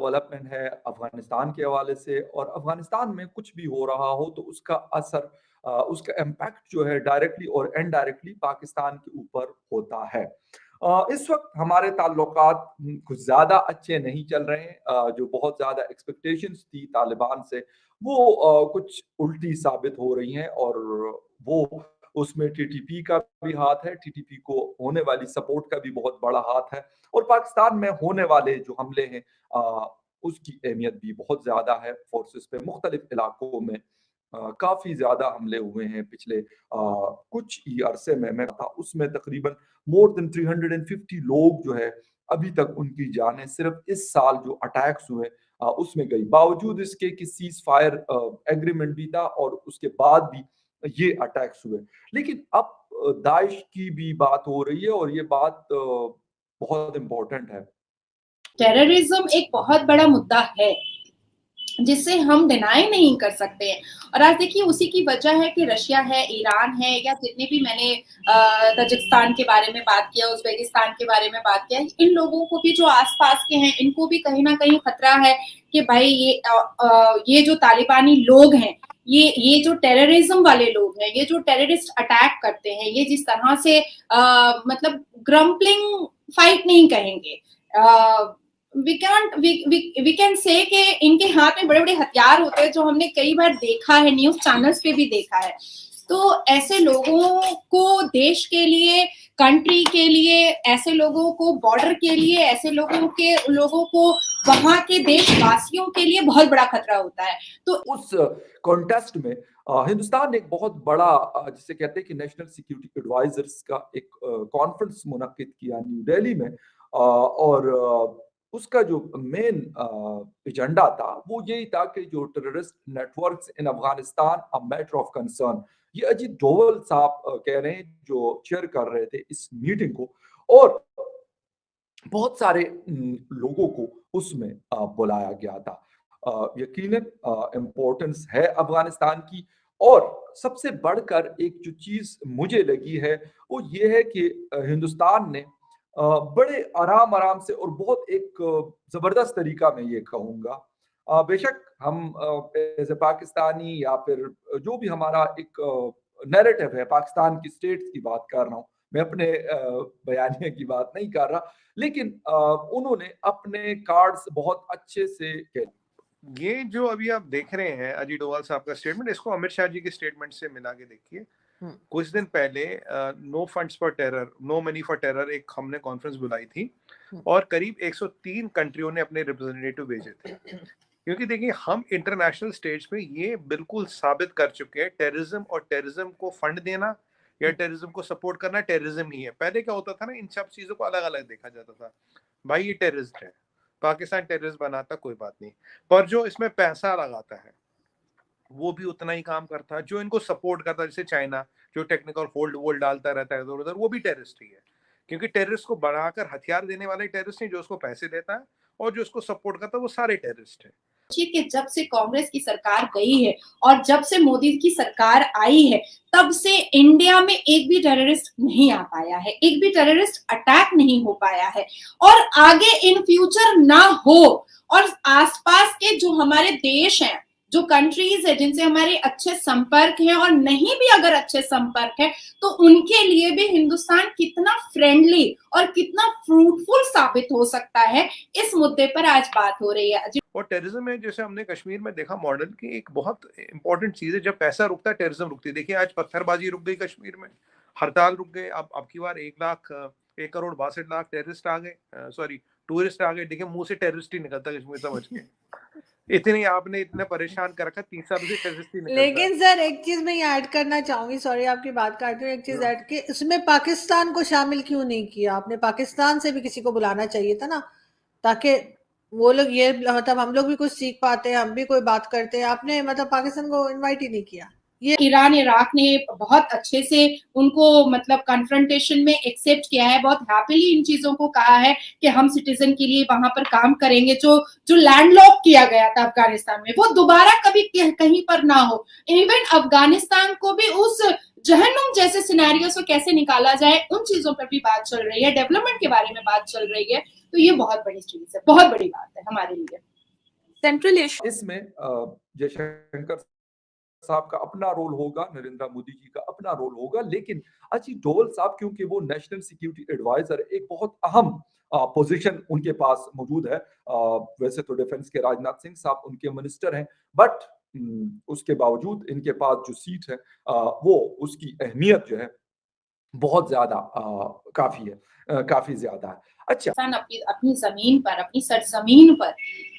Development है अफ़गानिस्तान के हवाले से, और अफ़गानिस्तान में कुछ भी हो रहा हो तो उसका असर उसका इम्पैक्ट जो है डायरेक्टली और इनडायरेक्टली पाकिस्तान के ऊपर होता है। इस वक़्त हमारे ताल्लुकात कुछ ज़्यादा अच्छे नहीं चल रहे हैं। जो बहुत ज़्यादा एक्सपेक्टेशंस थी तालिबान से, वो कुछ उल्टी साबित हो रही हैं, और वो उसमें टीटीपी का भी हाथ है, टीटीपी को होने वाली सपोर्ट का भी बहुत बड़ा हाथ है, और पाकिस्तान में होने वाले जो हमले हैं उसकी अहमियत भी बहुत ज़्यादा है। फ़ोर्सेस पे मुख्तलिफ इलाकों में काफ़ी ज़्यादा हमले हुए हैं पिछले कुछ ही अरसे में। मैं था उसमें तकरीबन मोर देन 350 लोग जो है अभी तक उनकी जानें सिर्फ इस साल जो अटैक्स हुए उसमें गई। बावजूद इसके कि सीज़ फायर एग्रीमेंट भी था और उसके बाद भी ये अटैक्स हुए। लेकिन अब दाइश की भी बात हो रही है, और ये बात बहुत इम्पोर्टेंट है। टेररिज्म एक बहुत बड़ा मुद्दा है जिसे हम डिनाई नहीं कर सकते हैं। और आज देखिए उसी की वजह है कि रशिया है, ईरान है, या जितने भी मैंने तजिकिस्तान के बारे में बात किया, उज़्बेकिस्तान के बारे में बात किया, इन लोगों को भी जो आसपास के हैं इनको भी कहीं ना कहीं खतरा है कि भाई ये जो तालिबानी लोग हैं, ये जो टेररिज्म वाले लोग हैं, ये जो टेररिस्ट अटैक करते हैं, ये जिस तरह से मतलब ग्रम्पलिंग फाइट नहीं कहेंगे, वी कैन से कि इनके हाथ में बड़े बड़े हथियार होते हैं, जो हमने कई बार देखा है, न्यूज चैनल्स पे भी देखा है। तो ऐसे लोगों को देश के लिए, कंट्री के लिए, ऐसे लोगों को बॉर्डर के लिए, ऐसे लोगों को वहां के देशवासियों के लिए बहुत बड़ा खतरा होता है। तो उस कॉन्टेस्ट में हिंदुस्तान ने एक बहुत बड़ा जिसे कहते हैं कि नेशनल सिक्योरिटी एडवाइजर्स का एक कॉन्फ्रेंस मुनक्किद किया न्यू दिल्ली में, और उसका जो मेन एजेंडा था वो यही था कि जो terrorist networks in Afghanistan a matter of concern, ये अजीत डोवल साहब कह रहे हैं जो चेयर कर रहे थे इस मीटिंग को, और बहुत सारे लोगों को उसमें बुलाया गया था। यकीनन इम्पोर्टेंस है अफगानिस्तान की, और सबसे बढ़कर एक जो चीज़ मुझे लगी है वो ये है कि हिंदुस्तान ने बड़े आराम-आराम से और बहुत एक ज़बरदस्त तरीका मैं ये कहूँगा, बेशक हम एज़ अ पाकिस्तानी या फिर जो भी हमारा एक नैरेटिव है, पाकिस्तान की स्टेट्स की बात कर रहा हूँ, मैं अपने बयानिए की बात नहीं कर रहा, लेकिन उन्होंने अपने कार्ड्स बहुत अच्छे से खेले। ये जो अभी आप देख रहे हैं अजीत डोभाल साहब का स्टेटमेंट, इसको अमित शाह जी के स्टेटमेंट से मिला के देखिए। कुछ दिन पहले no funds for terror, no money for terror एक हमने कॉन्फ्रेंस बुलाई थी, और करीब 103 कंट्रियों ने अपने रिप्रेजेंटेटिव भेजे थे। क्योंकि देखिए हम इंटरनेशनल स्टेज पे ये बिल्कुल साबित कर चुके हैं, टेररिज्म और टेररिज्म को फंड देना या टेररिज्म को सपोर्ट करना टेररिज्म ही है। पहले क्या होता था ना, इन सब चीजों को अलग अलग देखा जाता था। भाई ये टेररिस्ट है, पाकिस्तान टेररिस्ट बनाता, कोई बात नहीं, पर जो इसमें पैसा लगाता है वो भी उतना ही काम करता है। जो इनको सपोर्ट करता है, जैसे चाइना जो टेक्निकल फोल्ड वोल्ड डालता रहता है इधर उधर, वो भी टेररिस्ट ही है। क्योंकि टेररिस्ट को बढ़ाकर हथियार देने वाले टेररिस्ट नहीं, जो उसको पैसे देता है और जो उसको सपोर्ट करता है वो सारे टेररिस्ट है। कि जब से कांग्रेस की सरकार गई है और जब से मोदी की सरकार आई है, तब से इंडिया में एक भी टेररिस्ट नहीं आ पाया है, एक भी टेररिस्ट अटैक नहीं हो पाया है, और आगे इन फ्यूचर ना हो। और आसपास के जो हमारे देश हैं, जो कंट्रीज है जिनसे हमारे अच्छे संपर्क हैं, और नहीं भी अगर अच्छे संपर्क है, तो उनके लिए भी हिंदुस्तान कितना फ्रेंडली और कितना फ्रूटफुल साबित हो सकता है, इस मुद्दे पर आज बात हो रही है। और टेररिज्म में जैसे हमने कश्मीर में देखा मॉडल की एक बहुत इंपॉर्टेंट चीज है, जब पैसा रुकता है टेररिज्म रुकती है। देखिए आज पत्थरबाजी रुक गई कश्मीर में, हड़ताल रुक गए। अब की बार 1,62,00,000 टेररिस्ट आ गए, सॉरी टूरिस्ट आ गए। देखिए मुंह से टेररिस्ट ही निकलता कश्मीर, समझ के इतने आपने इतने परेशान कर रखा, 3 सालों से टेररिस्ट ही निकलता। लेकिन सर एक चीज मैं ऐड करना चाहूंगी, सॉरी आपकी बात काट रही हूँ, एक चीज ऐड की, इसमें पाकिस्तान को शामिल क्यों नहीं किया आपने? पाकिस्तान से भी किसी को बुलाना चाहिए था ना, ताकि वो लोग ये मतलब हम लोग भी कुछ सीख पाते हैं, हम भी कोई बात करते हैं। आपने मतलब पाकिस्तान को इनवाइट ही नहीं किया। ये ईरान इराक ने बहुत अच्छे से उनको मतलब कन्फ्रंटेशन में एक्सेप्ट किया है, बहुत हैप्पीली इन चीजों को कहा है कि हम सिटीजन के लिए वहां पर काम करेंगे। जो लैंडलॉक किया गया था अफगानिस्तान में, वो दोबारा कभी कहीं पर ना हो। इवन अफगानिस्तान को भी उस जहन्नुम जैसे सिनेरियो से कैसे निकाला जाए, उन चीजों पर भी बात चल रही है, डेवलपमेंट के बारे में बात चल रही है। तो ये बहुत बड़ी चीज है, बहुत बड़ी बात है हमारे लिए। सेंट्रल इशू इसमें जयशंकर साहब का अपना रोल होगा, नरेंद्र मोदी जी का अपना रोल होगा, लेकिन अजीत डोवल साहब क्योंकि वो नेशनल सिक्योरिटी एडवाइजर, एक बहुत अहम पोजीशन उनके पास मौजूद है। वैसे तो डिफेंस के राजनाथ सिंह साहब उनके मिनिस्टर हैं, बट उसके बावजूद इनके पास जो सीट है वो उसकी अहमियत जो है बहुत ज्यादा काफी है, काफी ज्यादा है। अच्छा, पाकिस्तान अपनी अपनी जमीन पर, अपनी सरजमीन पर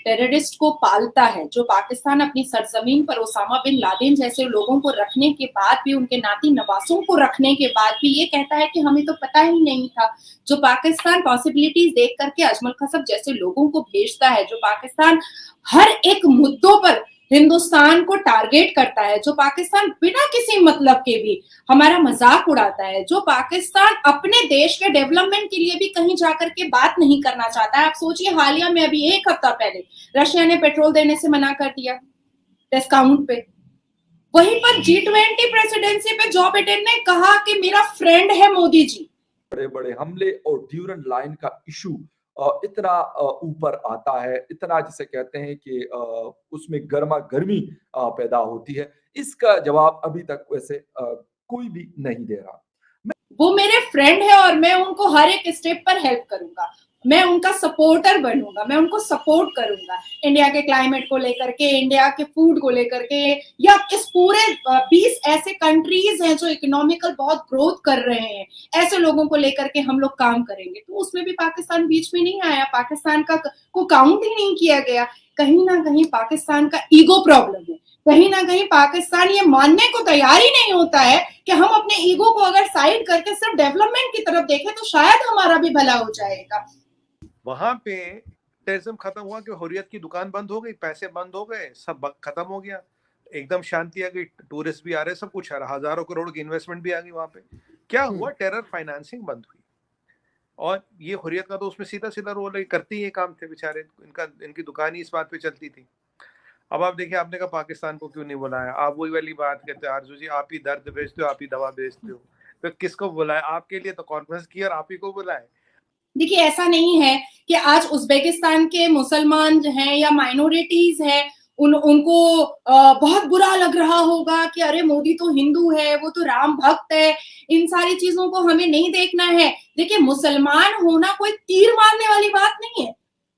टेररिस्ट को पालता है, जो पाकिस्तान अपनी सरजमीन पर ओसामा बिन लादेन जैसे लोगों को रखने के बाद भी, उनके नाती नवासों को रखने के बाद भी ये कहता है कि हमें तो पता ही नहीं था, जो पाकिस्तान पॉसिबिलिटीज देख करके अजमल खसब जैसे लोगों को भेजता है, जो पाकिस्तान हर एक मुद्दों पर हिंदुस्तान को टारगेट करता है, जो पाकिस्तान बिना किसी मतलब के भी हमारा मजाक उड़ाता है, जो पाकिस्तान अपने देश के डेवलपमेंट के लिए भी कहीं जाकर के बात नहीं करना चाहता है। आप सोचिए, हालिया में अभी 1 हफ्ता पहले रशिया ने पेट्रोल देने से मना कर दिया डिस्काउंट पे। वहीं पर G20 प्रेसिडेंसी पे जो बिडेन ने कहा कि मेरा फ्रेंड है मोदी जी। बड़े बड़े हमले और ड्यूरेंट लाइन का इशू इतना ऊपर आता है, इतना जिसे कहते हैं कि उसमें गर्मा गर्मी पैदा होती है, इसका जवाब अभी तक वैसे कोई भी नहीं दे रहा। वो मेरे फ्रेंड है और मैं उनको हर एक स्टेप पर हेल्प करूंगा, मैं उनका सपोर्टर बनूंगा, मैं उनको सपोर्ट करूंगा, इंडिया के क्लाइमेट को लेकर के, इंडिया के फूड को लेकर के, या इस पूरे 20 ऐसे कंट्रीज हैं जो इकोनॉमिकल बहुत ग्रोथ कर रहे हैं, ऐसे लोगों को लेकर के हम लोग काम करेंगे। तो उसमें भी पाकिस्तान बीच में नहीं आया, पाकिस्तान का को काउंट ही नहीं किया गया। कहीं ना कहीं पाकिस्तान का ईगो प्रॉब्लम है, कहीं ना कहीं पाकिस्तान ये मानने को तैयार ही नहीं होता है कि हम अपने ईगो को अगर साइड करके सिर्फ डेवलपमेंट की तरफ देखें तो शायद हमारा भी भला हो जाएगा। वहां पे टेररिज्म खत्म हुआ कि हुर्रियत की दुकान बंद हो गई, पैसे बंद हो गए, सब खत्म हो गया, एकदम शांति आ गई, टूरिस्ट भी आ रहे, सब कुछ आ रहा, हजारों करोड़ की इन्वेस्टमेंट भी आ गई वहां पे। क्या हुआ? टेरर फाइनेंसिंग बंद हुई, और ये हुर्रियत का तो उसमें सीधा सीधा रोल है, करते ही ये काम थे बेचारे, इनकी दुकान ही इस बात पे चलती थी। अब आप देखिए, आपने कहा पाकिस्तान को क्यों नहीं बुलाया, आप वही वाली बात कहते हैं आरजू जी, आप ही दर्द बेचते हो, आप ही दवा बेचते हो, तो किसको बुलाया? आपके लिए तो कॉन्फ्रेंस की और आप ही को बुलाए। देखिए, ऐसा नहीं है कि आज उज्बेकिस्तान के मुसलमान हैं या माइनॉरिटीज हैं, उनको बहुत बुरा लग रहा होगा कि अरे मोदी तो हिंदू है, वो तो राम भक्त है, इन सारी चीजों को हमें नहीं देखना है। देखिए, मुसलमान होना कोई तीर मारने वाली बात नहीं है।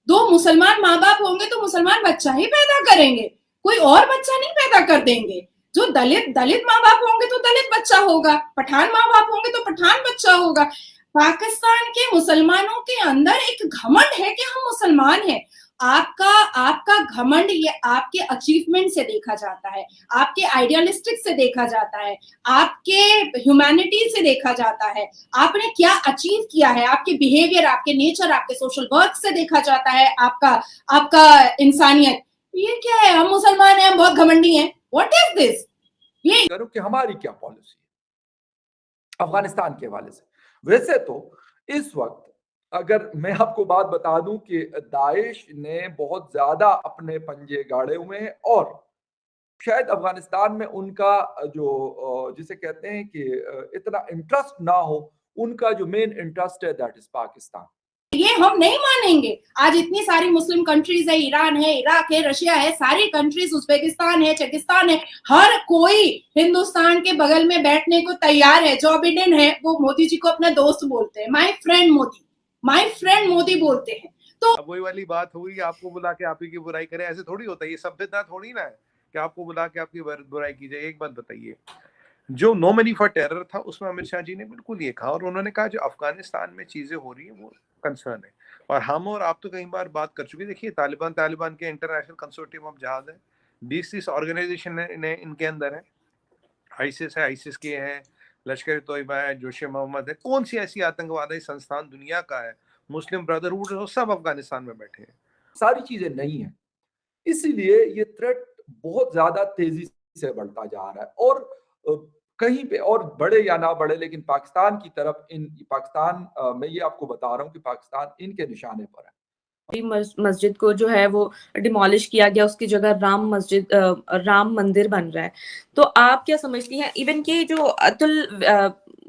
2 मुसलमान माँ बाप होंगे तो मुसलमान बच्चा ही पैदा करेंगे, कोई और बच्चा नहीं पैदा कर देंगे। जो दलित माँ बाप होंगे तो दलित बच्चा होगा, पठान माँ बाप होंगे तो पठान बच्चा होगा। पाकिस्तान के मुसलमानों के अंदर एक घमंड है कि हम मुसलमान हैं। आपका घमंड ये आपके अचीवमेंट से देखा जाता है, आपके आइडियलिस्टिक से देखा जाता है, आपके ह्यूमैनिटी से देखा जाता है, आपने क्या अचीव किया है, आपके बिहेवियर, आपके नेचर, आपके सोशल वर्क से देखा जाता है, आपका इंसानियत। ये क्या है? हम मुसलमान हैं, हम बहुत घमंडी हैं, व्हाट इज दिस? ये करो कि हमारी क्या पॉलिसी है अफगानिस्तान के हवाले से। वैसे तो इस वक्त अगर मैं आपको बात बता दूं कि दाइश ने बहुत ज्यादा अपने पंजे गाड़े हुए हैं, और शायद अफगानिस्तान में उनका जो जिसे कहते हैं कि इतना इंटरेस्ट ना हो, उनका जो मेन इंटरेस्ट है दैट इज पाकिस्तान। ये हम नहीं मानेंगे। आज इतनी सारी मुस्लिम कंट्रीज है, ईरान है, इराक है, रशिया है, सारी कंट्रीज, उज्बेकिस्तान है, चकिस्तान है, हर कोई हिंदुस्तान के बगल में बैठने को तैयार है। जो बिडेन है वो मोदी जी को अपना दोस्त बोलते हैं, माय फ्रेंड मोदी बोलते हैं। तो अब वही वाली बात हुई, आपको बुला के आप ही की बुराई करे, ऐसे थोड़ी होता है, ये सभ्यता थोड़ी ना है कि आपको बुला के आपकी बुराई की जाए। एक बात बताइए, जो नो मनी फॉर टेरर था उसमें अमित शाह जी ने बिल्कुल ये कहा, और उन्होंने कहा जो अफगानिस्तान में चीजें हो रही है वो कंसर्न है। और हम और आप तो कई बार बात कर चुके, देखिए तालिबान के इंटरनेशनल कंसोर्टियम ऑफ जहाज है, 20-30 ऑर्गेनाइजेशन इनके अंदर है, आईसिस है, आईसिस के हैं, लश्कर तोयबा है, जोश मोहम्मद है, कौन सी ऐसी आतंकवादी संस्थान दुनिया का है, मुस्लिम ब्रदरहुड, सब अफगानिस्तान में बैठे हैं। सारी चीजें नहीं है, इसीलिए ये थ्रेट बहुत ज्यादा तेजी से बढ़ता जा रहा है, और कहीं पे और बढ़े या ना बढ़े, लेकिन पाकिस्तान की तरफ पाकिस्तान मैं ये आपको बता रहा हूँ कि पाकिस्तान इनके निशाने पर है। मस्जिद को जो है वो डिमोलिश किया गया, उसकी जगह राम मंदिर बन रहा है। तो आप क्या समझती हैं, इवन के जो अतुल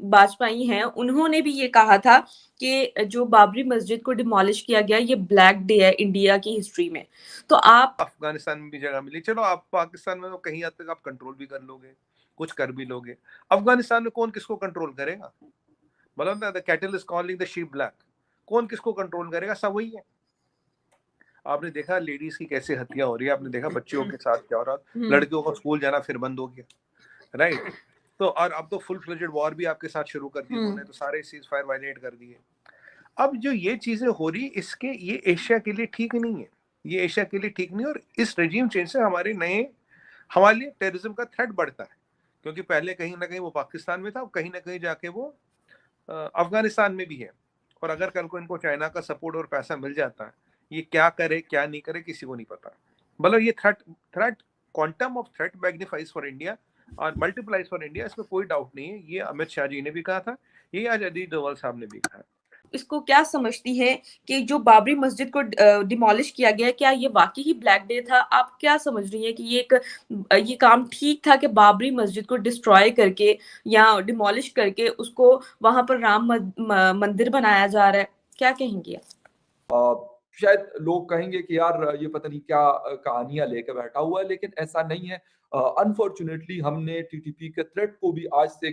वाजपेयी हैं, उन्होंने भी ये कहा था कि जो बाबरी मस्जिद को डिमोलिश किया गया ये ब्लैक डे है इंडिया की हिस्ट्री में। तो आप अफगानिस्तान में भी जगह मिली, चलो आप पाकिस्तान में तो कहीं हद तक आप कंट्रोल भी कर लोगे, कुछ कर भी लोगे। अफगानिस्तान में कौन किसको कंट्रोल करेगा? मतलब the cattle is calling the sheep black, कौन किसको कंट्रोल करेगा? सब वही है। आपने देखा लेडीज की कैसे हत्या हो रही है, आपने देखा बच्चियों के साथ क्या हो रहा है, लड़कियों का स्कूल जाना फिर बंद हो गया, राइट? तो और अब तो फुल फ्लेजेड वॉर भी आपके साथ शुरू कर दी उन्होंने, तो सारे सीज फायर वायलेट कर दिए। अब जो ये चीजें हो रही इसके, ये एशिया के लिए ठीक नहीं है, ये एशिया के लिए ठीक नहीं। और इस रेजिम चेंज से हमारे लिए टेररिज्म का थ्रेट बढ़ता है, क्योंकि पहले कहीं ना कहीं वो पाकिस्तान में था, कहीं ना कहीं जाके वो अफगानिस्तान में भी है। और अगर कल को इनको चाइना का सपोर्ट और पैसा मिल जाता है, ये क्या करे क्या नहीं करे किसी को नहीं पता। मतलब ये threat quantum of threat magnifies for India और मल्टीप्लाइज फॉर इंडिया, इसमें कोई डाउट नहीं है। ये अमित शाह जी ने भी कहा था, ये आज अजीत डोभाल साहब ने भी कहा। इसको क्या समझती है कि जो बाबरी मस्जिद को डिमोलिश किया गया, क्या ये वाकई ही ब्लैक डे था? आप क्या समझ रही हैं कि ये काम ठीक था कि बाबरी मस्जिद को डिस्ट्रॉय करके या डिमोलिश करके उसको वहां पर राम मंदिर बनाया जा रहा है? क्या कहेंगी आप? शायद लोग कहेंगे कि यार ये पता नहीं क्या कहानियां लेकर बैठा हुआ है, लेकिन ऐसा नहीं है। अनफॉर्चुनेटली हमने टीटीपी के थ्रेट को भी आज से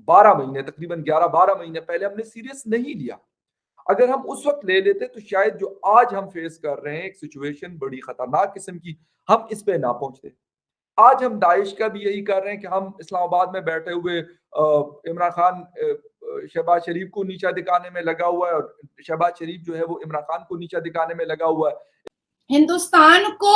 12 महीने, तकरीबन 11-12 महीने पहले हमने सीरियस नहीं लिया। अगर हम उस वक्त ले लेते तो शायद जो आज हम फेस कर रहे हैं एक सिचुएशन बड़ी खतरनाक किस्म की, हम इस पे ना पहुंचते। आज हम दाइश का भी यही कर रहे हैं कि हम इस्लामाबाद में बैठे हुए इमरान खान शहबाज शरीफ को नीचा दिखाने में लगा हुआ है, और शहबाज शरीफ जो है वो इमरान खान को नीचा दिखाने में लगा हुआ है। हिंदुस्तान को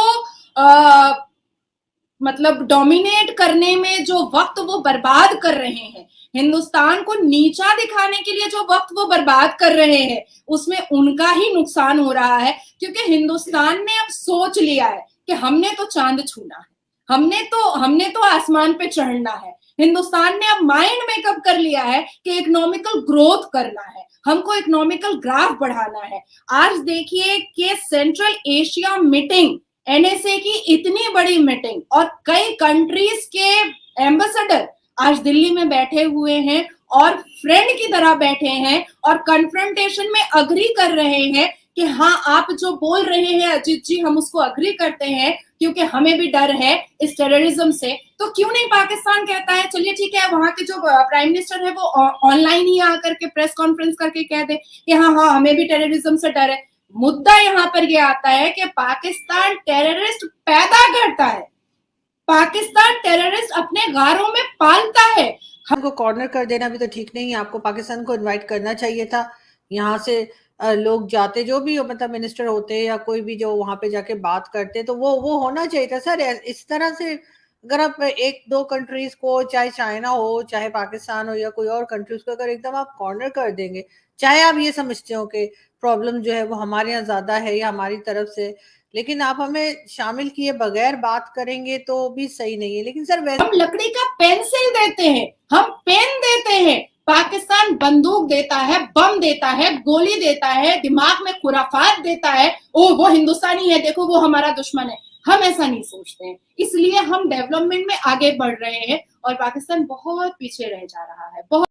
मतलब डोमिनेट करने में जो वक्त वो बर्बाद कर रहे हैं, हिंदुस्तान को नीचा दिखाने के लिए जो वक्त वो बर्बाद कर रहे हैं, उसमें उनका ही नुकसान हो रहा है। क्योंकि हिंदुस्तान ने अब सोच लिया है कि हमने तो चांद छूना है, हमने तो आसमान पे चढ़ना है। हिंदुस्तान ने अब माइंड मेकअप कर लिया है कि इकोनॉमिकल ग्रोथ करना है, हमको इकोनॉमिकल ग्राफ बढ़ाना है। आज देखिए कि सेंट्रल एशिया मीटिंग, एनएसए की इतनी बड़ी मीटिंग, और कई कंट्रीज के एम्बेसडर आज दिल्ली में बैठे हुए हैं और फ्रेंड की तरह बैठे हैं और कन्फ्रंटेशन में अग्री कर रहे हैं कि हाँ आप जो बोल रहे हैं अजीत जी, हम उसको अग्री करते हैं, क्योंकि हमें भी डर है इस टेररिज्म से। तो क्यों नहीं पाकिस्तान कहता है चलिए ठीक है, वहां के जो प्राइम मिनिस्टर है वो ऑनलाइन ही आकर के प्रेस कॉन्फ्रेंस करके कह दे कि हाँ हमें भी टेररिज्म से डर है। मुद्दा यहाँ पर यह आता है कि पाकिस्तान टेररिस्ट पैदा करता है, पाकिस्तान टेररिस्ट अपने गारों में पालता है। हमको कॉर्नर कर देना भी तो ठीक नहीं है। आपको पाकिस्तान को इनवाइट करना चाहिए था। यहाँ से लोग जाते, जो भी मतलब मिनिस्टर होते या कोई भी जो वहां पे जाके बात करते, तो वो होना चाहिए था सर। इस तरह से अगर आप एक दो कंट्रीज को, चाहे चाइना हो चाहे पाकिस्तान हो या कोई और कंट्रीज को, अगर एकदम आप कॉर्नर कर देंगे, चाहे आप ये समझते हो कि प्रॉब्लम जो है वो हमारे यहाँ ज्यादा है या हमारी तरफ से, लेकिन आप हमें शामिल किए बगैर बात करेंगे तो भी सही नहीं है। लेकिन सर वैसे हम लकड़ी का पेंसिल देते हैं, हम पेन देते हैं, पाकिस्तान बंदूक देता है, बम देता है, गोली देता है, दिमाग में खुराफात देता है, ओ वो हिंदुस्तानी है, देखो वो हमारा दुश्मन है। हम ऐसा नहीं सोचते हैं, इसलिए हम डेवलपमेंट में आगे बढ़ रहे हैं और पाकिस्तान बहुत पीछे रह जा रहा है। बहुत